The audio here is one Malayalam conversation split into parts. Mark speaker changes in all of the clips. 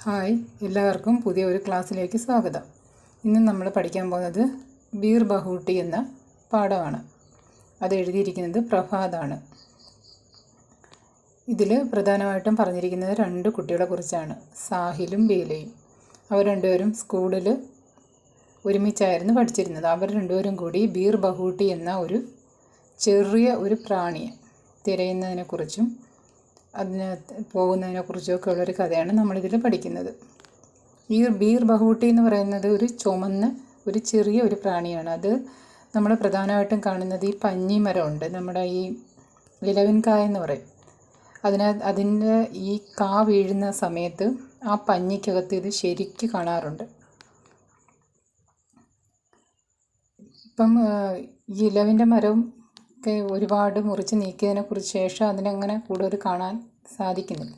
Speaker 1: ഹായ്, എല്ലാവർക്കും പുതിയ ഒരു ക്ലാസ്സിലേക്ക് സ്വാഗതം. ഇന്ന് നമ്മൾ പഠിക്കാൻ പോകുന്നത് ബീർ ബഹൂട്ടി എന്ന പാഠമാണ്. അത് എഴുതിയിരിക്കുന്നത് പ്രഭാതാണ്. ഇതിൽ പ്രധാനമായിട്ടും പറഞ്ഞിരിക്കുന്നത് രണ്ട് കുട്ടികളെ കുറിച്ചാണ്, സാഹിലും ബീലയും. അവർ രണ്ടുപേരും സ്കൂളിൽ ഒരുമിച്ചായിരുന്നു പഠിച്ചിരുന്നത്. അവർ രണ്ടുപേരും കൂടി ബീർ ബഹൂട്ടി എന്ന ഒരു ചെറിയ ഒരു പ്രാണിയെ തിരയുന്നതിനെക്കുറിച്ചും അതിന് പോകുന്നതിനെക്കുറിച്ചൊക്കെ ഉള്ളൊരു കഥയാണ് നമ്മളിതിൽ പഠിക്കുന്നത്. ഈ ബീർ ബഹൂട്ടി എന്ന് പറയുന്നത് ഒരു ചുമന്ന ഒരു ചെറിയ ഒരു പ്രാണിയാണ്. അത് നമ്മൾ പ്രധാനമായിട്ടും കാണുന്നത് ഈ പഞ്ഞിമരമുണ്ട്, നമ്മുടെ ഈ ഇലവൻകായ എന്ന് പറയും. അതിൻ്റെ ഈ കാ വീഴുന്ന സമയത്ത് ആ പഞ്ഞിക്കകത്ത് ഇത് ശരിക്ക് കാണാറുണ്ട്. ഇപ്പം ഈ ഇലവിൻ്റെ മരം ഒക്കെ ഒരുപാട് മുറിച്ച് നീക്കിയതിനെക്കുറിച്ച് ശേഷം അതിനങ്ങനെ കൂടുതൽ കാണാൻ സാധിക്കുന്നില്ല.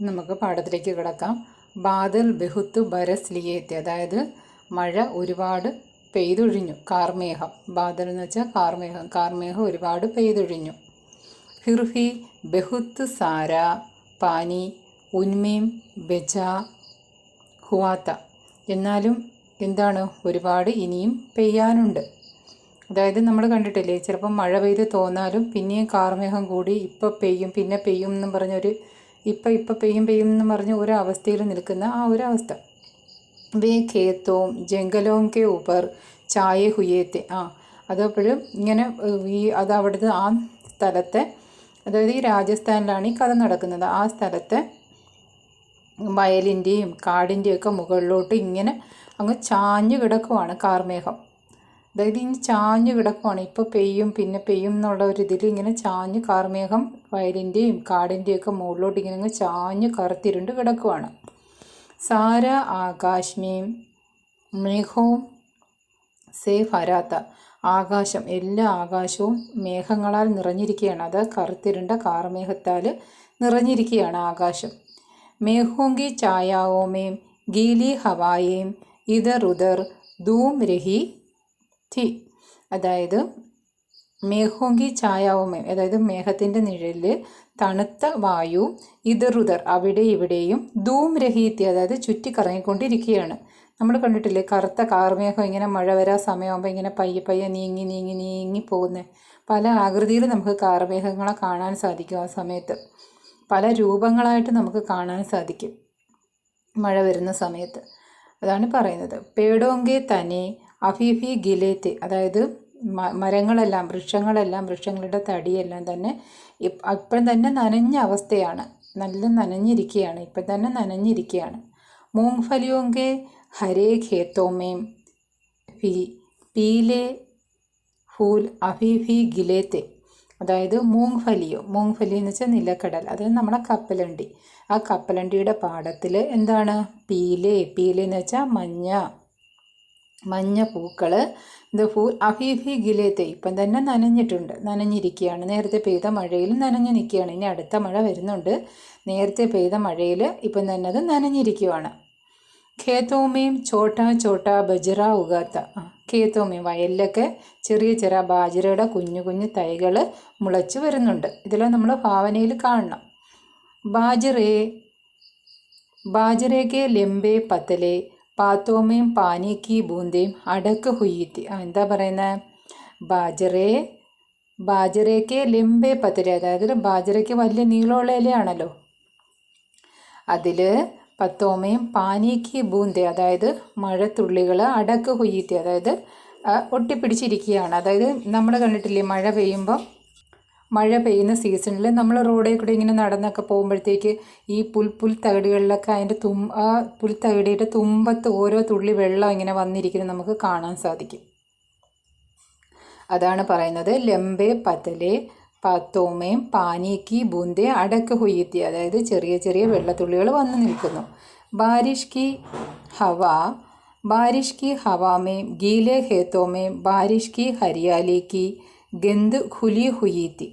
Speaker 1: നമുക്ക് പാഠത്തിലേക്ക് കിടക്കാം. ബാദൽ ബഹുത്ത് ബരസ് ലിയേത്തെ, അതായത് മഴ ഒരുപാട് പെയ്തൊഴിഞ്ഞു. കാർമേഘം, ബാദൽ എന്ന് വെച്ചാൽ കാർമേഘം ഒരുപാട് പെയ്തൊഴിഞ്ഞു. ഫിർഹി ബഹുത്ത് സാര പാനി ഉന്മേം ബെജ ഹുവാത്ത, എന്നാലും എന്താണ്, ഒരുപാട് ഇനിയും പെയ്യാനുണ്ട്. അതായത് നമ്മൾ കണ്ടിട്ടില്ലേ, ചിലപ്പം മഴ പെയ്ത് തോന്നാലും പിന്നെയും കാർമേഘം കൂടി ഇപ്പം പെയ്യും പിന്നെ പെയ്യും എന്നും പറഞ്ഞൊരു ഇപ്പം പെയ്യും എന്നും പറഞ്ഞ് ഒരവസ്ഥയിൽ നിൽക്കുന്ന ആ ഒരവസ്ഥ. വേ ഖേത്തോം ജംഗലോം കെ ഊപ്പർ ചായ ഹുയേത്തെ, അതപ്പോഴും ഇങ്ങനെ അത് അവിടുത്തെ ആ സ്ഥലത്തെ, അതായത് ഈ രാജസ്ഥാനിലാണ് ഈ കഥ നടക്കുന്നത്. ആ സ്ഥലത്തെ വയലിൻ്റെയും കാടിൻ്റെയൊക്കെ മുകളിലോട്ട് ഇങ്ങനെ അങ്ങ് ചാഞ്ഞു കിടക്കുവാണ് കാർമേഘം. അതായത് ഇനി ചാഞ്ഞു കിടക്കുവാണ്, ഇപ്പോൾ പെയ്യും പിന്നെ പെയ്യും എന്നുള്ള ഒരു ഇതിൽ ഇങ്ങനെ ചാഞ്ഞ് കാർമേഘം വയലിൻ്റെയും കാടിൻ്റെയൊക്കെ മുകളിലോട്ട് ഇങ്ങനെ അങ്ങ് ചാഞ്ഞ് കറുത്തിരുണ്ട് കിടക്കുവാണ്. സാര ആകാശ്മേം മേഘവും സേ ഫരാത്ത, ആകാശം, എല്ലാ ആകാശവും മേഘങ്ങളാൽ നിറഞ്ഞിരിക്കുകയാണ്. അത് കറുത്തിരുണ്ട കാർമേഘത്താൽ നിറഞ്ഞിരിക്കുകയാണ് ആകാശം. മേഘോങ്കി ചായാവോമേം ഗീലി ഹവായേം ഇതർ ഉദർ ധൂം രഹി ഥി, അതായത് മേഘോങ്കി ചായാവുമേ, അതായത് മേഘത്തിൻ്റെ നിഴലിൽ തണുത്ത വായു, ഇതറുദർ അവിടെ ഇവിടെയും, ധൂം രഹീത്തി, അതായത് ചുറ്റിക്കറങ്ങിക്കൊണ്ടിരിക്കുകയാണ്. നമ്മൾ കണ്ടിട്ടില്ലേ, കറുത്ത കാർമേഘം ഇങ്ങനെ മഴ വരാൻ സമയമാകുമ്പോൾ ഇങ്ങനെ പയ്യെ നീങ്ങി പോകുന്നത്. പല ആകൃതിയിൽ നമുക്ക് കാർമേഘങ്ങളെ കാണാൻ സാധിക്കും. ആ സമയത്ത് പല രൂപങ്ങളായിട്ട് നമുക്ക് കാണാൻ സാധിക്കും മഴ വരുന്ന സമയത്ത്. അതാണ് പറയുന്നത്. പേടോങ്കെ തന്നെ അഫീഫി ഗിലേത്തെ, അതായത് മരങ്ങളെല്ലാം വൃക്ഷങ്ങളുടെ തടിയെല്ലാം തന്നെ ഇപ്പം തന്നെ നനഞ്ഞ അവസ്ഥയാണ്, നല്ല നനഞ്ഞിരിക്കുകയാണ്, ഇപ്പം തന്നെ നനഞ്ഞിരിക്കുകയാണ്. മൂങ്ഫലിയോങ്കെ ഹരേ ഖേത്തോമേം പീലെ ഫൂൽ അഫീഫി ഗിലേത്തെ, അതായത് മൂങ്ഫലി എന്ന് വെച്ചാൽ നിലക്കടൽ, അതായത് നമ്മളെ കപ്പലണ്ടി. ആ കപ്പലണ്ടിയുടെ പാടത്തിൽ എന്താണ്, പീലെ എന്ന് വെച്ചാൽ മഞ്ഞ പൂക്കൾ. ഇത് ഫൂൽ അഫീഫി ഗിലേത്തെ, ഇപ്പം തന്നെ നനഞ്ഞിരിക്കുകയാണ്. നേരത്തെ പെയ്ത മഴയിൽ നനഞ്ഞു നിൽക്കുകയാണ്. ഇനി അടുത്ത മഴ വരുന്നുണ്ട്, നേരത്തെ പെയ്ത മഴയിൽ ഇപ്പം തന്നെ അത് നനഞ്ഞിരിക്കുകയാണ്. ഖേത്തോമേം ചോട്ടാ ബജറ ഉഗാത്ത, ഖേത്തോമേം വയലിലൊക്കെ ചെറിയ ബാജറയുടെ കുഞ്ഞു തൈകൾ മുളച്ച് വരുന്നുണ്ട്. ഇതെല്ലാം നമ്മൾ ഭാവനയിൽ കാണണം. ബാജറേക്കെ ലെമ്പേ പത്തലെ പാത്തോമേം പാനിക്ക് ബൂന്തേം അടക്ക് ഹുയ്യത്തി, എന്താ പറയുന്നത്, ബാജറേക്ക് ലെമ്പേ പത്തലെ, അതായത് ബാജറയ്ക്ക് വലിയ നീളമുള്ള ഇലയാണല്ലോ, അതിൽ പത്തോമേം പാനിക്ക് ബൂന്തേ, അതായത് മഴത്തുള്ളികൾ, അടക്ക് ഹുയ്യത്തി, അതായത് ഒട്ടിപ്പിടിച്ചിരിക്കുകയാണ്. അതായത് നമ്മൾ കണ്ടിട്ടില്ലേ, മഴ പെയ്യുന്ന സീസണിൽ നമ്മൾ റോഡിൽ കൂടെ ഇങ്ങനെ നടന്നൊക്കെ പോകുമ്പോഴത്തേക്ക് ഈ പുൽത്തകിടികളിലൊക്കെ അതിൻ്റെ ആ പുൽത്തകിടിയുടെ തുമ്പത്ത് ഓരോ തുള്ളി വെള്ളം ഇങ്ങനെ വന്നിരിക്കുന്നത് നമുക്ക് കാണാൻ സാധിക്കും. അതാണ് പറയുന്നത് ലെമ്പേ പത്തലെ പാത്തോമേം പാനിക്ക് ബൂന്തേ അടക്ക് ഹുയ്യത്തി, അതായത് ചെറിയ വെള്ളത്തുള്ളികൾ വന്നു നിൽക്കുന്നു. ബാരിഷ് കി ഹവാമേം ഗീലെ ഖേത്തോമേം ബാരിഷ് കി ഹരിയാലിക്ക് ഗന്ധ് ഖുലി ഹുയ്യത്തി.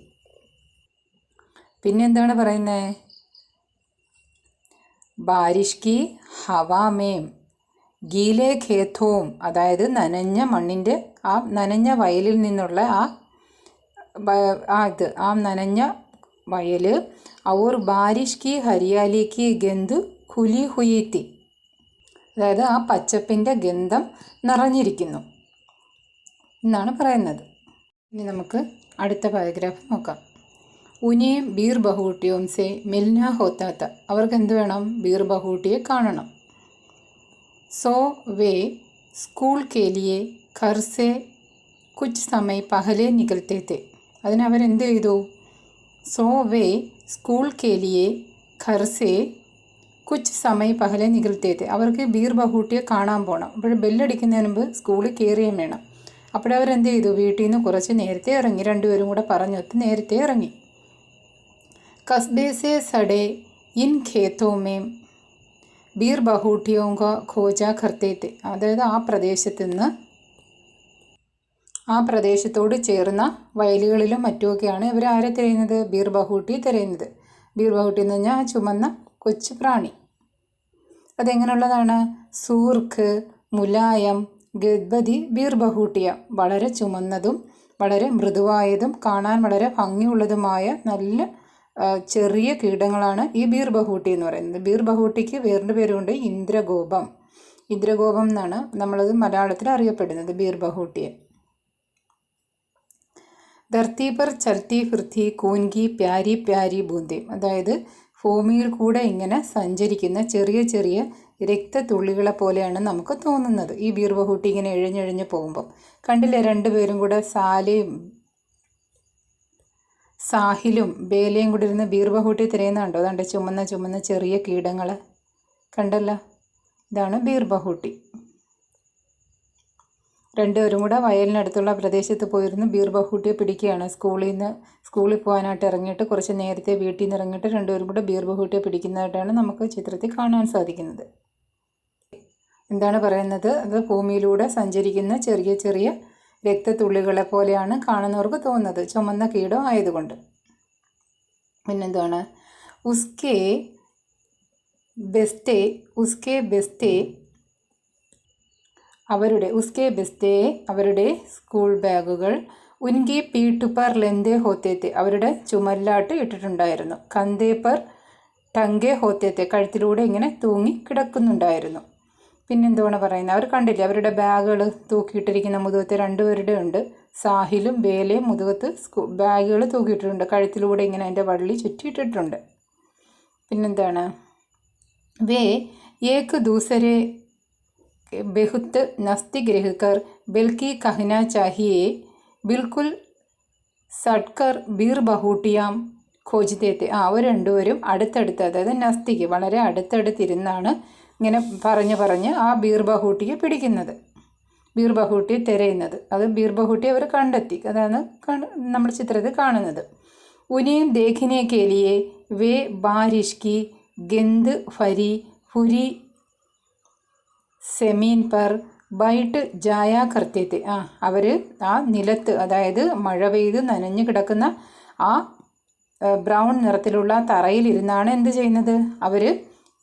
Speaker 1: പിന്നെന്താണ് പറയുന്നത്, ബാരിഷ് കി ഹവാമേം ഗീലെ ഖേത്തോം, അതായത് നനഞ്ഞ മണ്ണിൻ്റെ ആ നനഞ്ഞ വയലിൽ നിന്നുള്ള ആ നനഞ്ഞ വയൽ, ഔർ ബാരിഷ് കി ഹരിയാലിക്ക് ഗന്ധ് ഖുലി ഹുയി തി. അതായത് ആ പച്ചപ്പിൻ്റെ ഗന്ധം നിറഞ്ഞിരിക്കുന്നു എന്നാണ് പറയുന്നത്. ഇനി നമുക്ക് അടുത്ത പാരഗ്രാഫ് നോക്കാം. ഉനിയെ ബീർ ബഹൂട്ടിയോം സെ മിൽന ഹോത്താത്ത. അവർക്ക് എന്ത് വേണം? ബീർ ബഹൂട്ടിയെ കാണണം. സോ വേ സ്കൂൾ കെ ലിയെ ഘർ സെ കുച്ച് സമയ പഹലെ നികൽത്തെ തെ. അതിനവരെന്ത് ചെയ്തു? സോ വേ സ്കൂൾ കെ ലിയെ ഘർ സെ കുച്ച് സമയ പഹലെ നികൽത്തെ തെ. അവർക്ക് ബീർ ബഹൂട്ടിയെ കാണാൻ പോകണം. അപ്പോൾ ബെല്ലടിക്കുന്നതിന് മുമ്പ് സ്കൂളിൽ കയറുകയും വേണം. അപ്പോഴവരെന്ത് ചെയ്തു? വീട്ടിൽ നിന്ന് കുറച്ച് നേരത്തെ ഇറങ്ങി. രണ്ടുപേരും കൂടെ പറഞ്ഞൊത്ത് നേരത്തെ ഇറങ്ങി. കസ്ബെ സെ സഡെ ഇൻ ഖേത്തോ മേ ബീർ ബഹൂട്ടിയോ കാ ഖോജ കർത്തെ തെ. അതായത് ആ പ്രദേശത്തോട് ചേർന്ന വയലുകളിലും മറ്റുമൊക്കെയാണ് ഇവർ ആരെ തിരയുന്നത്? ബീർ ബഹൂട്ടി തിരയുന്നത്. ബീർ ബഹൂട്ടി എന്ന് പറഞ്ഞാൽ ആ ചുമന്ന കൊച്ചു പ്രാണി. അതെങ്ങനെയുള്ളതാണ്? സൂർക്ക്, മുലായം, ഗദ്ബതി, ബീർ ബഹൂട്ടിയ. വളരെ ചുമന്നതും വളരെ മൃദുവായതും കാണാൻ വളരെ ഭംഗിയുള്ളതുമായ നല്ല ചെറിയ കീടങ്ങളാണ് ഈ ബീർ ബഹൂട്ടി എന്ന് പറയുന്നത്. ബീർ ബഹൂട്ടിക്ക് വേറൊരു പേരുണ്ട്, ഇന്ദ്രഗോപം. ഇന്ദ്രഗോപം എന്നാണ് നമ്മളത് മലയാളത്തിൽ അറിയപ്പെടുന്നത്, ബീർ ബഹൂട്ടിയെ. ധർത്തി പർ ചൽത്തി ഫിർത്തി കൂൻകി പ്യാരി പ്യാരി ബൂന്തേം. അതായത് ഭൂമിയിൽ കൂടെ ഇങ്ങനെ സഞ്ചരിക്കുന്ന ചെറിയ ചെറിയ രക്തത്തുള്ളികളെ പോലെയാണ് നമുക്ക് തോന്നുന്നത് ഈ ബീർ ബഹൂട്ടി ഇങ്ങനെ എഴഞ്ഞെഴഞ്ഞ് പോകുമ്പോൾ. കണ്ടില്ലേ രണ്ടുപേരും കൂടെ സാഹിലും ബേലയും കൂടി ഇരുന്ന് ബീർ ബഹൂട്ടി തിരയുന്നുണ്ടോ? അതാണ്ട് ചുമന്ന ചുമന്ന ചെറിയ കീടങ്ങൾ കണ്ടല്ലോ. ഇതാണ് ബീർ ബഹൂട്ടി. രണ്ടുപേരും കൂടെ വയലിനടുത്തുള്ള പ്രദേശത്ത് പോയിരുന്ന് ബീർ ബഹൂട്ടിയെ പിടിക്കുകയാണ്. സ്കൂളിൽ പോകാനായിട്ട് ഇറങ്ങിയിട്ട് കുറച്ച് നേരത്തെ വീട്ടിൽ നിന്ന് ഇറങ്ങിയിട്ട് രണ്ടുപേരും കൂടെ ബീർ ബഹൂട്ടിയെ പിടിക്കുന്നതായിട്ടാണ് നമുക്ക് ചിത്രത്തിൽ കാണാൻ സാധിക്കുന്നത്. എന്താണ് പറയുന്നത്? അത് ഭൂമിയിലൂടെ സഞ്ചരിക്കുന്ന ചെറിയ ചെറിയ രക്തത്തുള്ളികളെ പോലെയാണ് കാണുന്നവർക്ക് തോന്നുന്നത്, ചുമന്ന കീടം ആയതുകൊണ്ട്. പിന്നെന്താണ്? ഉസ്കെ ബെസ്തെ അവരുടെ സ്കൂൾ ബാഗുകൾ ഉൻകി പീട്ട് പർ ലെന്തേ ഹോത്തേത്തെ. അവരുടെ ചുമലിലാട്ട് ഇട്ടിട്ടുണ്ടായിരുന്നു. കന്തേ പർ ടങ്കേ ഹോത്തേത്തെ. കഴുത്തിലൂടെ ഇങ്ങനെ തൂങ്ങി കിടക്കുന്നുണ്ടായിരുന്നു. പിന്നെന്താണ് പറയുന്നത്? അവർ കണ്ടില്ലേ അവരുടെ ബാഗുകൾ തൂക്കിയിട്ടിരിക്കുന്ന മുതുകത്ത് രണ്ടുപേരുടെ ഉണ്ട്. സാഹിലും ബേലയും മുതുകത്ത് ബാഗുകൾ തൂക്കിയിട്ടിട്ടുണ്ട്. കഴുത്തിലൂടെ ഇങ്ങനെ അതിൻ്റെ വള്ളി ചുറ്റിയിട്ടിട്ടുണ്ട്. പിന്നെന്താണ്? വേ ഏക് ദൂസരെ ബെഹുത്ത് നസ്തി ഗ്രഹിക്കർ ബൽക്കി കഹന ചാഹിയെ ബിൽക്കുൽ സഡ്കർ ബീർ ബഹൂട്ടിയാം ഖോജ്തേത്തെ. അവർ രണ്ടുപേരും അടുത്തടുത്ത്, അതായത് നസ്തിക്ക് വളരെ അടുത്തടുത്തിരുന്നാണ് ഇങ്ങനെ പറഞ്ഞ് ആ ബീർ ബഹൂട്ടിയെ പിടിക്കുന്നത്, ബീർ ബഹൂട്ടിയെ തിരയുന്നത്. അത് ബീർ ബഹൂട്ടി അവർ കണ്ടെത്തി. അതാണ് നമ്മൾ ചിത്രത്തിൽ കാണുന്നത്. ഉനിയും ദേഖിനെ കേലിയെ വേ ബാരിഷ് കി ഗന്ദ് ഫരി ഫുരി സെമീൻ പർ ബൈട്ട് ജായ കർത്തേത്തെ. അവർ ആ നിലത്ത്, അതായത് മഴ പെയ്ത് നനഞ്ഞു കിടക്കുന്ന ആ ബ്രൗൺ നിറത്തിലുള്ള തറയിലിരുന്നാണ് എന്ത് ചെയ്യുന്നത്? അവർ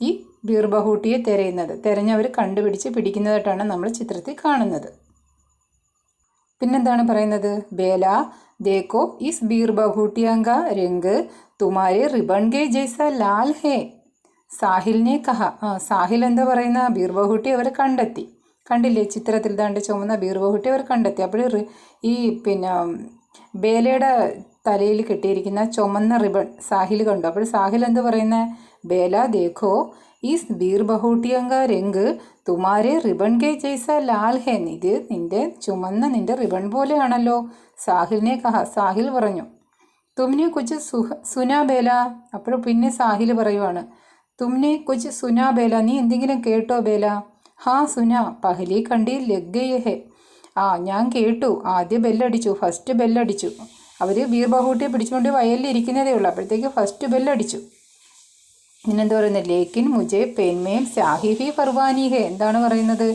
Speaker 1: ഈ ബീർ ബഹൂട്ടിയെ തിരഞ്ഞവർ കണ്ടുപിടിച്ച് പിടിക്കുന്നതായിട്ടാണ് നമ്മൾ ചിത്രത്തിൽ കാണുന്നത്. പിന്നെന്താണ് പറയുന്നത്? ബേല ദേക്കോ ഇസ് ബീർ ബഹൂട്ടിയാങ്ക രംഗ് തുമാരെ റിബൺ കെ ജൈസ ലാൽ ഹേ സാഹിലിനെ കഹ. സാഹിൽ എന്താ പറയുന്ന? ബീർ ബഹൂട്ടി അവർ കണ്ടില്ലേ ചിത്രത്തിൽ ദാണ്ട് ചുമന്ന ബീർ ബഹൂട്ടി അവർ കണ്ടെത്തി. അപ്പോൾ ഈ ബേലയുടെ തലയിൽ കെട്ടിയിരിക്കുന്ന ചുമന്ന റിബൺ സാഹിൽ കണ്ടു. അപ്പോൾ സാഹിൽ എന്ത് പറയുന്നത്? ബേല ദേഖോ ഈസ് ബീർ ബഹൂട്ടിയങ്ക രംഗ് തുമാരെ റിബൺ കെ ജൈസ ലാൽ ഹേ. ഇത് നിന്റെ റിബൺ പോലെയാണല്ലോ. സാഹിലിനെ കഹ. സാഹിൽ പറഞ്ഞു. തുമ്നെ കുച്ച് സുനാ ബേല. അപ്പോൾ പിന്നെ സാഹിൽ പറയുവാണ്, തുമ്നെ കുച്ച് സുനാ ബേല. നീ എന്തെങ്കിലും കേട്ടോ ബേല? ഹാ സുനാ പഹലി കണ്ടി ലഗ് ഹേ. ഞാൻ കേട്ടു. ആദ്യം ബെല്ലടിച്ചു, ഫസ്റ്റ് ബെല്ലടിച്ചു. അവർ ബീർ ബഹൂട്ടിയെ പിടിച്ചുകൊണ്ട് വയലിലിരിക്കുന്നതേ ഉള്ളൂ. അപ്പോഴത്തേക്ക് ഫസ്റ്റ് ബെല്ലടിച്ചു. പിന്നെന്താ പറയുന്നത്? ലേക്കിൻ മുജെ പെൻമേം സ്യാഹി ഫർവാനി ഹേ. എന്താണ് പറയുന്നത്?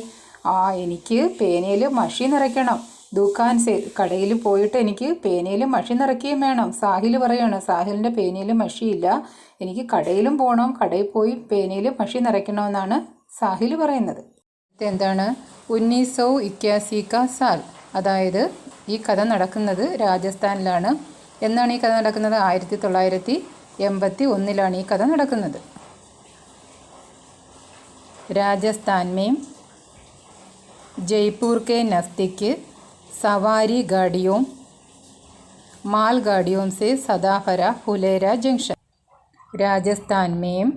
Speaker 1: എനിക്ക് പേനയിൽ മഷി നിറയ്ക്കണം. ദുക്കാൻ സേ, കടയിൽ പോയിട്ട് എനിക്ക് പേനയിൽ മഷി നിറയ്ക്കുകയും വേണം. സാഹിൽ പറയാണ്, സാഹിലിൻ്റെ പേനയിൽ മഷിയില്ല, എനിക്ക് കടയിലും പോകണം, കടയിൽ പോയി പേനയിൽ മഷി നിറയ്ക്കണമെന്നാണ് സാഹിൽ പറയുന്നത്. എന്താണ്? 1981 കാ സാൽ. അതായത് ഈ കഥ നടക്കുന്നത് രാജസ്ഥാനിലാണ്. എന്നാണ് ഈ കഥ നടക്കുന്നത്? 1981 ഈ കഥ നടക്കുന്നത്. राजस्थान में जयपुर के नज़दीक सवारी गाड़ियों मालगाड़ियों से सदा भरा फुलेरा जंक्शन। राजस्थान में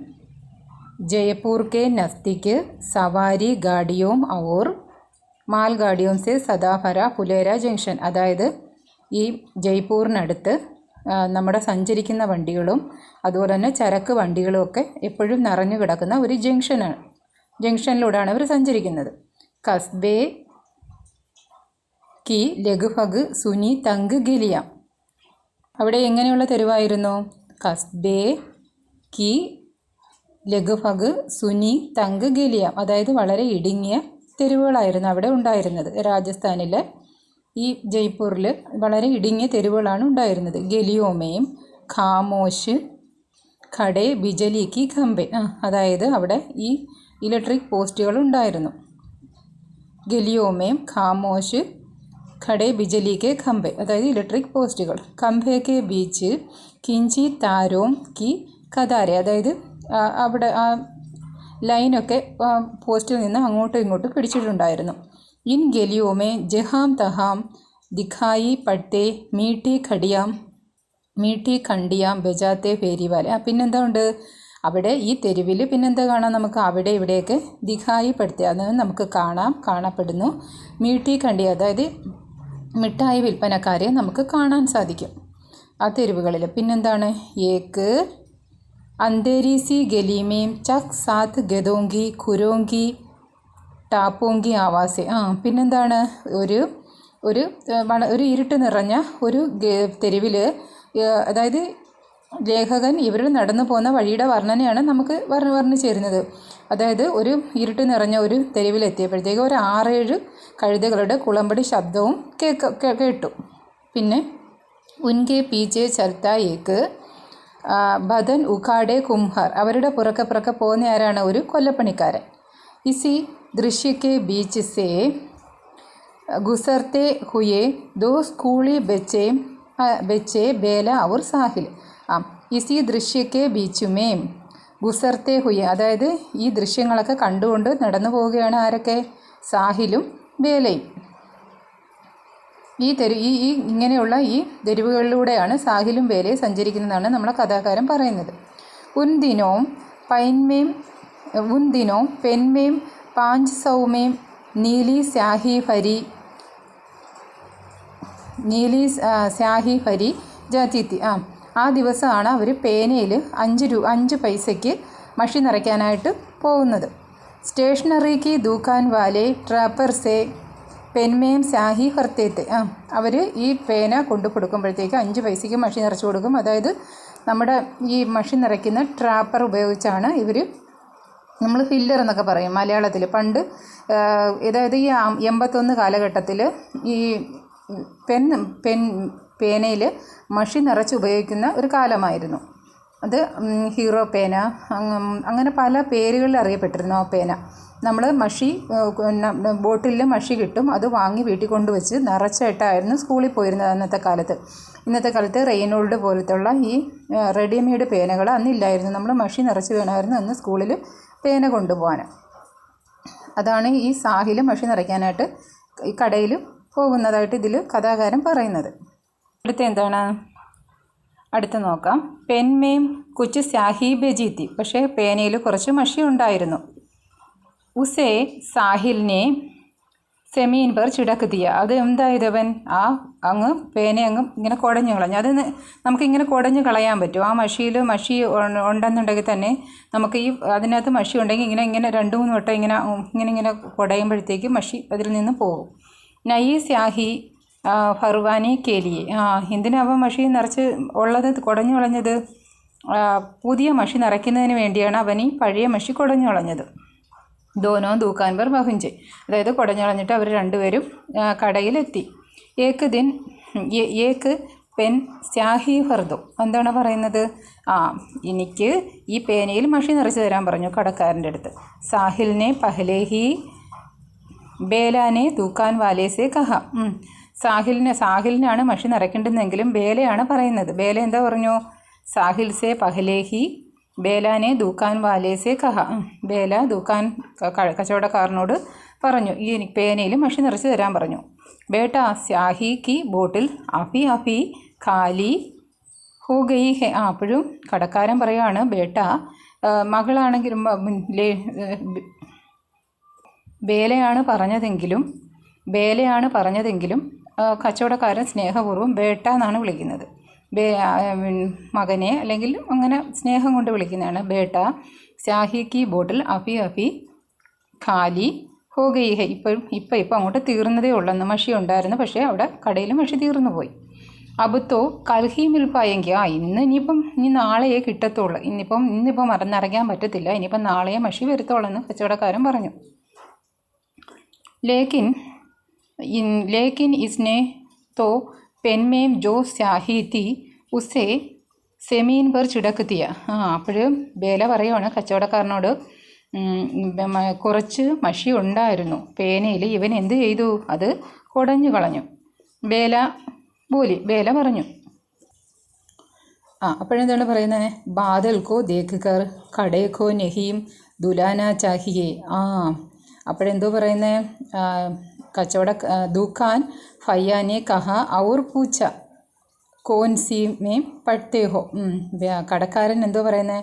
Speaker 1: जयपुर के नज़दीक सवारी गाड़ियों और മാൽഗാഡിയോം സെ സദാഭര ഫുലേര ജംഗ്ഷൻ. അതായത് ഈ ജയ്പൂരിനടുത്ത് നമ്മുടെ സഞ്ചരിക്കുന്ന വണ്ടികളും അതുപോലെ തന്നെ ചരക്ക് വണ്ടികളും ഒക്കെ എപ്പോഴും നിറഞ്ഞു കിടക്കുന്ന ഒരു ജംഗ്ഷനിലൂടെയാണ് അവർ സഞ്ചരിക്കുന്നത്. കസ്ബേ കി ലഘുഭഗ് സുനി തങ്ക് ഗലിയാം. അവിടെ എങ്ങനെയുള്ള തെരുവായിരുന്നു? കസ്ബേ കി ലഘുഭഗ് സുനി തങ്ക് ഗലിയാം. അതായത് വളരെ ഇടുങ്ങിയ തെരുവുകളായിരുന്നു അവിടെ ഉണ്ടായിരുന്നത്. രാജസ്ഥാനിലെ ഈ ജയ്പൂരിൽ വളരെ ഇടുങ്ങിയ തെരുവുകളാണ് ഉണ്ടായിരുന്നത്. ഗലിയോമേയും ഖാമോഷ് ഖഡേ ബിജലിക്ക് ഖംബെ. അതായത് അവിടെ ഈ ഇലക്ട്രിക് പോസ്റ്റുകൾ ഉണ്ടായിരുന്നു. ഗലിയോമേയും ഖാമോഷ് ഖഡേ ബിജലിക്ക് ഖംബെ, അതായത് ഇലക്ട്രിക് പോസ്റ്റുകൾ. ഖംബേക്ക് ബീച്ച് കിഞ്ചി താരോം കി കതാരെ, അതായത് അവിടെ ആ ലൈനൊക്കെ പോസ്റ്റിൽ നിന്ന് അങ്ങോട്ടും ഇങ്ങോട്ടും പിടിച്ചിട്ടുണ്ടായിരുന്നു. ഇൻ ഗലിയോമേ ജഹാം തഹാം ദിഖായി പട്ടേ മീട്ടി ഖണ്ടിയാം ബജാത്തെ ഫേരിവാല. പിന്നെന്താ ഉണ്ട് അവിടെ ഈ തെരുവിൽ? പിന്നെന്താ കാണാം നമുക്ക്? അവിടെ ഇവിടെയൊക്കെ ദിഖായി പടുത്തെ, അത് നമുക്ക് കാണപ്പെടുന്നു. മീട്ടി ഖണ്ടിയ, അതായത് മിഠായി വിൽപ്പനക്കാരെ നമുക്ക് കാണാൻ സാധിക്കും ആ തെരുവുകളിൽ. പിന്നെന്താണ്? ഏക്ക് अंधेरी सी गली में चक साथ गदोंगी खुरोंगी ടാപ്പോങ്കി ആവാസെ. പിന്നെന്താണ്? ഒരു ഇരുട്ട് നിറഞ്ഞ ഒരു തെരുവിൽ, അതായത് ലേഖകൻ ഇവർ നടന്നു പോകുന്ന വഴിയുടെ വർണ്ണനയാണ് നമുക്ക് വർണ്ണിച്ചു തരുന്നത്. അതായത് ഒരു ഇരുട്ട് നിറഞ്ഞ ഒരു തെരുവിലെത്തിയപ്പോഴത്തേക്ക് ഒരു 6-7 കഴുതകളുടെ കുളമ്പടി ശബ്ദവും കേട്ടു. പിന്നെ ഉൻകെ പീച്ചെ ചൽത്താ ഏക്ക് ബദൻ ഉഖാഡെ കുംഹാർ, അവരുടെ പുറക്കെ പോകുന്ന ആരാണ്? ഒരു കൊല്ലപ്പണിക്കാരൻ. ഇസി ദൃശ്യക്കെ ബീച്ച് സേ ഗുസർത്തെ ഹുയെ ദോ സ്കൂളി ബച്ചെ ബേല ഔർ സാഹിൽ. ഇസി ദൃശ്യക്കെ ബീച്ചുമേ ഗുസർത്തെ ഹുയെ, അതായത് ഈ ദൃശ്യങ്ങളൊക്കെ കണ്ടുകൊണ്ട് നടന്നു പോവുകയാണ് ആരൊക്കെ? സാഹിലും ബേലയും. ഇങ്ങനെയുള്ള ഈ തെരുവുകളിലൂടെയാണ് സാഹിലും ബേലയും സഞ്ചരിക്കുന്നതാണ് നമ്മളെ കഥാകാരൻ പറയുന്നത്. ഉൻ ദിനോം പെൻമേം 500 में നീലി സ്യാഹി ഭരി ജാതി. ആ ദിവസമാണ് അവർ പേനയിൽ 5 പൈസയ്ക്ക് മഷി നിറയ്ക്കാനായിട്ട് പോകുന്നത്. സ്റ്റേഷനറി കി ദുകാൻ വാലെ ട്രാപ്പർ സെ പെൻമേം സ്യാഹി ഹർത്തേത്തെ. അവർ ഈ പേന കൊണ്ടു കൊടുക്കുമ്പോഴത്തേക്ക് 5 പൈസയ്ക്ക് മഷി നിറച്ച് കൊടുക്കും. അതായത് നമ്മുടെ ഈ മഷി നിറയ്ക്കുന്ന ട്രാപ്പർ ഉപയോഗിച്ചാണ് ഇവർ, നമ്മൾ ഫില്ലർ എന്നൊക്കെ പറയും മലയാളത്തിൽ. പണ്ട് അതായത് ഈ 81 കാലഘട്ടത്തിൽ ഈ പേനയിൽ മഷി നിറച്ച് ഉപയോഗിക്കുന്ന ഒരു കാലമായിരുന്നു അത്. ഹീറോ പേന, അങ്ങനെ പല പേരുകളിൽ അറിയപ്പെട്ടിരുന്നു ആ പേന. നമ്മൾ മഷി ബോട്ടിലിൽ മഷി കിട്ടും, അത് വാങ്ങി വീട്ടിൽ കൊണ്ടുവച്ച് നിറച്ചായിട്ടായിരുന്നു സ്കൂളിൽ പോയിരുന്നത് അന്നത്തെ കാലത്ത്. ഇന്നത്തെ കാലത്ത് റെയിനോൾഡ് പോലത്തുള്ള ഈ റെഡിമെയ്ഡ് പേനകൾ അന്നില്ലായിരുന്നു. നമ്മൾ മഷി നിറച്ച് വേണമായിരുന്നു അന്ന് സ്കൂളിൽ പേന കൊണ്ടുപോകാൻ. അതാണ് ഈ സാഹിൽ മഷി നിറയ്ക്കാനായിട്ട് ഈ കടയിൽ പോകുന്നതായിട്ട് ഇതിൽ കഥാകാരൻ പറയുന്നത്. അടുത്ത് നോക്കാം. പെൻമേം കുച്ച് സ്യാഹി ബെജീത്തി, പക്ഷേ പേനയിൽ കുറച്ച് മഷി ഉണ്ടായിരുന്നു. ഉസേ സാഹിലിനെ സെമീൻ പേർ ചിടക്കുതിയ, അത് എന്തായതവൻ പേന ഇങ്ങനെ കുടഞ്ഞു കളഞ്ഞു. അത് നമുക്കിങ്ങനെ കുടഞ്ഞു കളയാൻ പറ്റും. ആ മഷി ഉണ്ടെന്നുണ്ടെങ്കിൽ തന്നെ നമുക്ക് അതിനകത്ത് മഷി ഉണ്ടെങ്കിൽ ഇങ്ങനെ 2-3 വട്ടം ഇങ്ങനെ കുടയുമ്പോഴത്തേക്ക് മഷി അതിൽ നിന്ന് പോകും. നയി സ്യാഹി ഫർവാനി കേലിയെ, എന്തിനാവ മഷി നിറച്ച് ഉള്ളത് കുടഞ്ഞു കളഞ്ഞത്? പുതിയ മഷി നിറയ്ക്കുന്നതിന് വേണ്ടിയാണ് അവൻ ഈ പഴയ മഷി കുടഞ്ഞു കളഞ്ഞത്. ദോനോ ദൂക്കാൻ പർ ബഹുഞ്ചെ, അതായത് കുടഞ്ഞു കളഞ്ഞിട്ട് അവർ രണ്ടുപേരും കടയിലെത്തി. ഏക്ക് പെൻ സ്യാഹി ഫർദോ, എന്താണ് പറയുന്നത്? എനിക്ക് ഈ പേനയിൽ മഷി നിറച്ച് തരാൻ പറഞ്ഞു കടക്കാരൻ്റെ അടുത്ത്. സാഹിലിനെ പഹലേഹി ബേലാനെ ദൂക്കാൻ വാലേസെ കഹ. സാഹിലിനാണ് മഷി നിറയ്ക്കേണ്ടതെങ്കിലും ബേലയാണ് പറയുന്നത്. ബേല എന്താ പറഞ്ഞു? സാഹിൽ സെ പഹലേഹി ബേലാനെ ദുക്കാൻ വാലേസെ കഹ. ബേല ദുക്കാൻ കച്ചവടക്കാരനോട് പറഞ്ഞു, ഈ പേനയിൽ മഷി നിറച്ച് തരാൻ പറഞ്ഞു. ബേട്ട സ്യാഹി കി ബോട്ടിൽ അഫി അഫി ഖാലി ഹോ ഗയി ഹെ. അപ്പോഴും കടക്കാരൻ പറയുകയാണ്, ബേട്ട മകളാണെങ്കിലും ബേലയാണ് പറഞ്ഞതെങ്കിലും കച്ചവടക്കാരൻ സ്നേഹപൂർവ്വം ബേട്ട എന്നാണ് വിളിക്കുന്നത്. മകനെ അല്ലെങ്കിൽ അങ്ങനെ സ്നേഹം കൊണ്ട് വിളിക്കുന്നതാണ്. ബേട്ട സ്യാഹി കി ബോട്ടിൽ അഫി അഫി ഖാലി ഹോ ഗയി ഹെ. ഇപ്പം അങ്ങോട്ട് തീർന്നതേ ഉള്ളെന്ന്. മഷി ഉണ്ടായിരുന്നു, പക്ഷേ അവിടെ കടയിൽ മഷി തീർന്നു പോയി. അബുത്തോ കൽഹി മിൽപ്പായെങ്കിൽ ഇനി നാളെയേ കിട്ടത്തുള്ളൂ. ഇന്നിപ്പം മറന്നിറങ്ങാൻ പറ്റത്തില്ല, ഇനിയിപ്പം നാളെയേ മഷി വരുത്തോളെന്ന് കച്ചവടക്കാരൻ പറഞ്ഞു. ലേക്കിൻ ഇസ്നെ തോ പെൻ മേം ജോ സ്യാഹി തി ഉസേ സെമീൻ പർ ചിടക്ക് തിയ. അപ്പോഴും ബേല പറയുവാണ് കച്ചവടക്കാരനോട്, കുറച്ച് മഷി ഉണ്ടായിരുന്നു പേനയിൽ, ഇവൻ എന്ത് ചെയ്തു, അത് കുടഞ്ഞു കളഞ്ഞു. ബേല പറഞ്ഞു. അപ്പോഴെന്താണ് പറയുന്നത്, ബാദൽക്കോ ദേഖ് കർ കടേക്കോ നെഹിയും ദുലാന ചാഹിയേ. അപ്പോഴെന്തോ പറയുന്നത്, ദുക്കാൻ ഫയ്യാനെ കഹ ഔർ പൂച്ച കോൻസി മേം പട്ടേ ഹോ. കടക്കാരൻ എന്തോ പറയുന്നത്,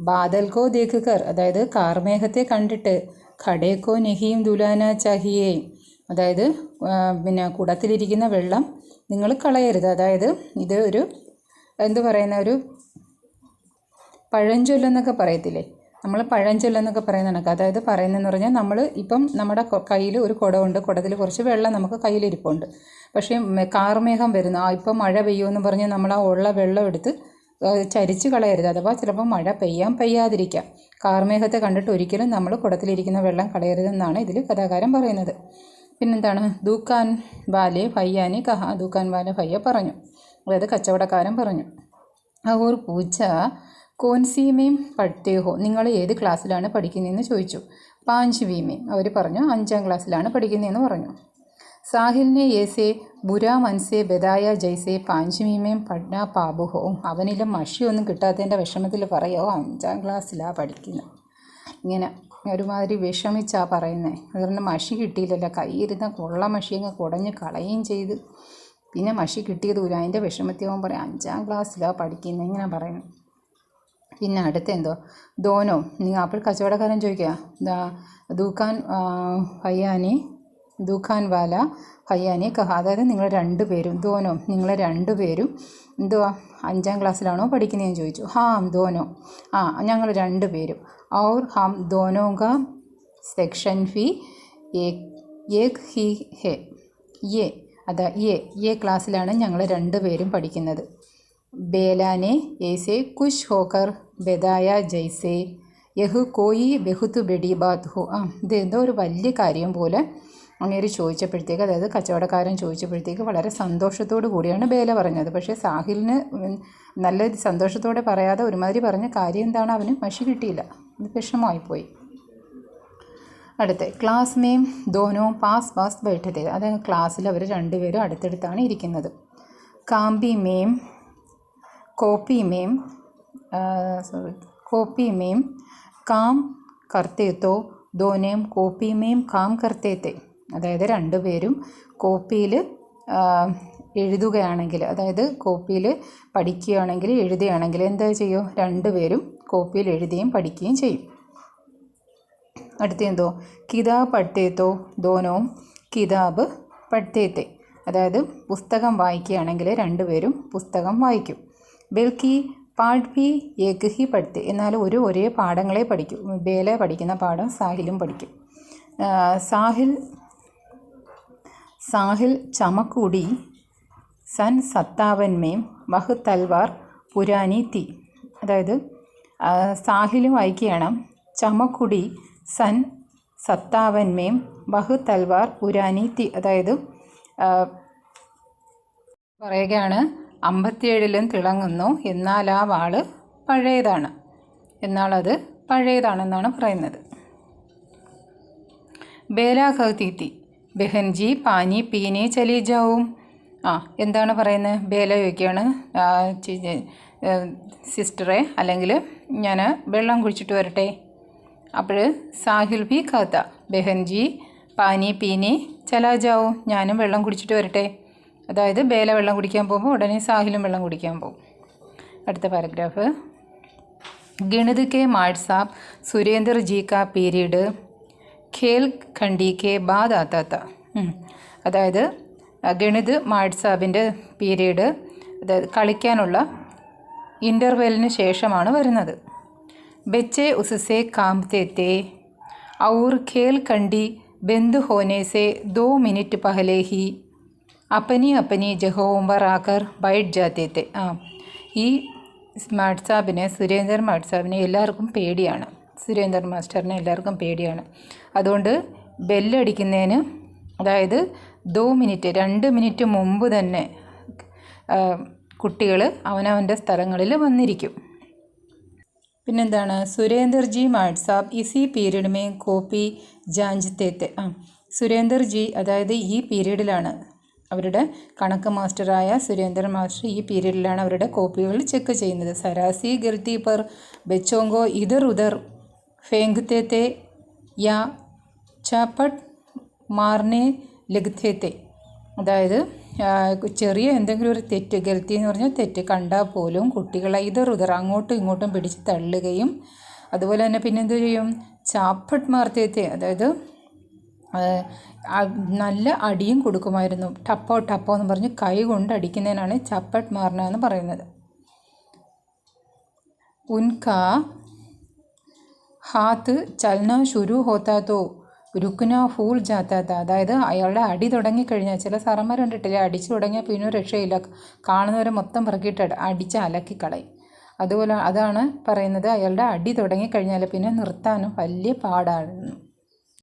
Speaker 1: ബാദൽക്കോ ദേഖ് കർ, അതായത് കാർമേഘത്തെ കണ്ടിട്ട്, ഖടേക്കോ നെഹിയും ദുലാന ചാഹിയേ, അതായത് കുടത്തിലിരിക്കുന്ന വെള്ളം നിങ്ങൾ കളയരുത്. അതായത് ഇത് ഒരു ഒരു പഴഞ്ചൊല്ലെന്നൊക്കെ പറയത്തില്ലേ, നമ്മൾ പഴഞ്ചൊല്ലെന്നൊക്കെ പറയുന്ന കണക്ക്. അതായത് പറയുന്നതെന്ന് പറഞ്ഞാൽ, നമ്മൾ ഇപ്പം നമ്മുടെ കയ്യിൽ ഒരു കുടമുണ്ട്, കുടത്തിൽ കുറച്ച് വെള്ളം നമുക്ക് കയ്യിലിരിപ്പുണ്ട്. പക്ഷേ കാർമേഘം വരുന്നു, ഇപ്പം മഴ പെയ്യുമെന്ന് പറഞ്ഞ് നമ്മൾ ആ ഉള്ള വെള്ളം എടുത്ത് ചരിച്ച് കളയരുത്. അഥവാ ചിലപ്പോൾ മഴ പെയ്യാതിരിക്കാം. കാർമേഘത്തെ കണ്ടിട്ട് ഒരിക്കലും നമ്മൾ കുടത്തിലിരിക്കുന്ന വെള്ളം കളയരുതെന്നാണ് ഇതിൽ കഥാകാരൻ പറയുന്നത്. പിന്നെന്താണ്, ദുക്കാൻ വാലെ ഭയ്യാനെ കഹ. ദുക്കാൻ വാലെ ഭയ്യ പറഞ്ഞു, അതായത് കച്ചവടക്കാരൻ പറഞ്ഞു. ഒരു പൂച്ച കോൻസീമേം പഠിത്തേഹോ, നിങ്ങൾ ഏത് ക്ലാസ്സിലാണ് പഠിക്കുന്നതെന്ന് ചോദിച്ചു. പാഞ്ച്വീമേം, അവർ പറഞ്ഞു 5ാം ക്ലാസ്സിലാണ് പഠിക്കുന്നതെന്ന് പറഞ്ഞു. സാഹിലിനെ ഏസെ ബുരാ മനസ്സെ ബദായ ജൈസെ പാഞ്ച്വീമേം പഠന പാബുഹോ. അവനിലും മഷിയൊന്നും കിട്ടാത്തതിൻ്റെ വിഷമത്തിൽ പറയോ 5ാം ക്ലാസ്സിലാണ് പഠിക്കുന്നത്. ഇങ്ങനെ ഒരുമാതിരി വിഷമിച്ചാ പറയുന്നത്. അതുകൊണ്ട് മഷി കിട്ടിയില്ലല്ലോ, കയ്യിരുന്ന കൊള്ള മഷി അങ്ങ് കുടഞ്ഞ് കളയുകയും ചെയ്ത്. പിന്നെ മഷി കിട്ടിയതുമില്ല, അതിൻ്റെ വിഷമത്തിയാവും പറയാം 5ാം ക്ലാസ്സിലാണ് പഠിക്കുന്നത് ഇങ്ങനെ പറയുന്നു. പിന്നെ അടുത്തെന്തോ ദോനോ. അപ്പോൾ കച്ചവടക്കാരൻ ചോദിക്കുക, ദുക്കാൻ വാല ഭയ്യാനെ കഹ, അതായത് നിങ്ങൾ രണ്ടുപേരും, ദോനോ നിങ്ങൾ രണ്ടുപേരും എന്തുവാ 5ാം ക്ലാസ്സിലാണോ പഠിക്കുന്നതെന്ന് ചോദിച്ചു. ദോനോ, ഞങ്ങൾ രണ്ടുപേരും. ഔർ ഹം ദോനോ കാ സെക്ഷൻ ഫി ഏക് ഹി ഹെ. യേ ക്ലാസ്സിലാണ് ഞങ്ങൾ രണ്ടുപേരും പഠിക്കുന്നത്. ബേലാനെ ഏസെ കുശ് ഹോക്കർ ബദായ ജൈസെ യഹ് കോയി ബഹുത്ത് ബെഡി ബാത് ഹോ. ഇതെന്തോ ഒരു വലിയ കാര്യം പോലെ അങ്ങേര് ചോദിച്ചപ്പോഴത്തേക്ക്, അതായത് കച്ചവടക്കാരൻ ചോദിച്ചപ്പോഴത്തേക്ക് വളരെ സന്തോഷത്തോടു കൂടിയാണ് ബേല പറഞ്ഞത്. പക്ഷേ സാഹിലിന് നല്ല സന്തോഷത്തോടെ പറയാതെ ഒരുമാതിരി പറഞ്ഞ കാര്യം എന്താണ്, അവന് മഷി കിട്ടിയില്ല, അത് വിഷമമായിപ്പോയി. അടുത്ത് ക്ലാസ് മേം ദോനോ പാസ് ബൈഠത്തെ, അതായത് ക്ലാസ്സിൽ അവർ രണ്ടുപേരും അടുത്തടുത്താണ് ഇരിക്കുന്നത്. കോപ്പി മേം കാം കർത്തേത്തോ ദോനേം കോപ്പി മേം കാം കർത്തേത്തെ. അതായത് രണ്ടുപേരും കോപ്പിയിൽ എഴുതുകയാണെങ്കിൽ, അതായത് കോപ്പിയിൽ പഠിക്കുകയാണെങ്കിൽ എഴുതുകയാണെങ്കിൽ എന്താ ചെയ്യും, രണ്ടുപേരും കോപ്പിയിൽ എഴുതുകയും പഠിക്കുകയും ചെയ്യും. അടുത്തെന്തോ കിതാബ് പഠിത്തേത്തോ ദോനോം കിതാബ് പഠിത്തേത്തെ, അതായത് പുസ്തകം വായിക്കുകയാണെങ്കിൽ രണ്ടുപേരും പുസ്തകം വായിക്കും. ബൽക്കി പാഠ് ഭി ഏക് ഹി പഠിത്തെ, എന്നാൽ ഒരേ പാഠങ്ങളെ പഠിക്കും. ബേല പഠിക്കുന്ന പാഠം സാഹിലും പഠിക്കും. സാഹിൽ ചമക്കൂടി സൻ 57 മേം വഹ് തൽവാർ പുരാനി തി, അതായത് സാഹിലും വായിക്കുകയാണ്. ചമക്കുടി സൻ 57 മേം വഹ് തൽവാർ പുരാനി തി, അതായത് പറയുകയാണ് 57ലും തിളങ്ങുന്നു, എന്നാൽ ആ വാള് പഴയതാണ്, എന്നാളത് പഴയതാണെന്നാണ് പറയുന്നത്. ബേല ഖീത്തി ബെഹൻജി പാനി പീനെ ചലി ജാവും. എന്താണ് പറയുന്നത്, ബേല ചോദിക്കുകയാണ്, സിസ്റ്ററെ, അല്ലെങ്കിൽ ഞാൻ വെള്ളം കുടിച്ചിട്ട് വരട്ടെ. അപ്പോൾ സാഹിൽ ഭി ഖാത്ത ബെഹൻജി പാനി പീനി ചലാ ജാവോ, ഞാനും വെള്ളം കുടിച്ചിട്ട് വരട്ടെ. അതായത് ബേല വെള്ളം കുടിക്കാൻ പോകുമ്പോൾ ഉടനെ സാഹിലും വെള്ളം കുടിക്കാൻ പോകും. അടുത്ത പാരഗ്രാഫ്. ഗണിത് കെ മാഡ് സാബ് സുരേന്ദ്ര ജി കാ പീരീഡ് ഖേൽ ഖണ്ഡി കെ ബാദ് ആത്താ താ. അതായത് ഗണിത് മാഡ് സാബിൻ്റെ പീരീഡ്, അതായത് കളിക്കാനുള്ള ഇൻ്റർവെല്ലിന് ശേഷമാണ് വരുന്നത്. ബच्चे उससे कांपते थे और खेल खंडी बंद होने से 2 मिनट पहले ही अपनी अपनी जगहों पर आकर बैठ जाते थे. ഈ മാഡ് സാബിനെ, സുരേന്ദർ മാഡ് സാബിനെ എല്ലാവർക്കും പേടിയാണ്. സുരേന്ദർ മാസ്റ്ററിനെ എല്ലാവർക്കും പേടിയാണ്. അതുകൊണ്ട് ബെല്ലടിക്കുന്നതിന്, അതായത് 2 മിനിറ്റ് 2 മിനിറ്റ് മുമ്പ് തന്നെ കുട്ടികൾ അവനവൻ്റെ സ്ഥലങ്ങളിൽ വന്നിരിക്കും. പിന്നെന്താണ്, സുരേന്ദർ ജി മാഡ് സാബ് ഇസി പീരീഡ് മേ കോപ്പി ജാഞ്ചത്തേത്തെ. സുരേന്ദർ ജി, അതായത് ഈ പീരീഡിലാണ് അവരുടെ കണക്ക് മാസ്റ്ററായ സുരേന്ദർ മാസ്റ്റർ ഈ പീരീഡിലാണ് അവരുടെ കോപ്പികൾ ചെക്ക് ചെയ്യുന്നത്. സരാസി ഗിർത്തി പർ ബച്ചോങ്കോ ഇതർ ഉദർ ഫേങ്ക്തേത്തെ യാ ചാപ്പട്ട് മാർനെ ലഗ്തേത്തെ. അതായത് ചെറിയ എന്തെങ്കിലും ഒരു തെറ്റ്, ഗൽത്തി എന്ന് പറഞ്ഞാൽ തെറ്റ് കണ്ടാൽ പോലും കുട്ടികളെ ഇതറുതർ അങ്ങോട്ടും ഇങ്ങോട്ടും പിടിച്ച് തള്ളുകയും, അതുപോലെ തന്നെ പിന്നെന്ത് ചെയ്യും, ചാപ്പട്ട് മാർത്തേത്തെ, അതായത് നല്ല അടിയും കൊടുക്കുമായിരുന്നു. ടപ്പോ ടപ്പോ എന്ന് പറഞ്ഞ് കൈ കൊണ്ട് അടിക്കുന്നതിനാണ് ചപ്പട്ട് മാർന എന്ന് പറയുന്നത്. ഉൻകാ ഹാത്ത് ചലന ശുരു ഹോത്താ തോ രുക്കുന ഫൂൾ ജാത്താത്ത. അതായത് അയാളുടെ അടി തുടങ്ങിക്കഴിഞ്ഞാൽ, ചില സാറന്മാർ കണ്ടിട്ടില്ല, അടിച്ചു തുടങ്ങിയാൽ പിന്നെ രക്ഷയില്ല, കാണുന്നവരെ മൊത്തം പറക്കിയിട്ട് അടിച്ച് അലക്കിക്കളയും. അതുപോലെ അതാണ് പറയുന്നത്, അയാളുടെ അടി തുടങ്ങിക്കഴിഞ്ഞാൽ പിന്നെ നിർത്താനും വലിയ പാടാണ്.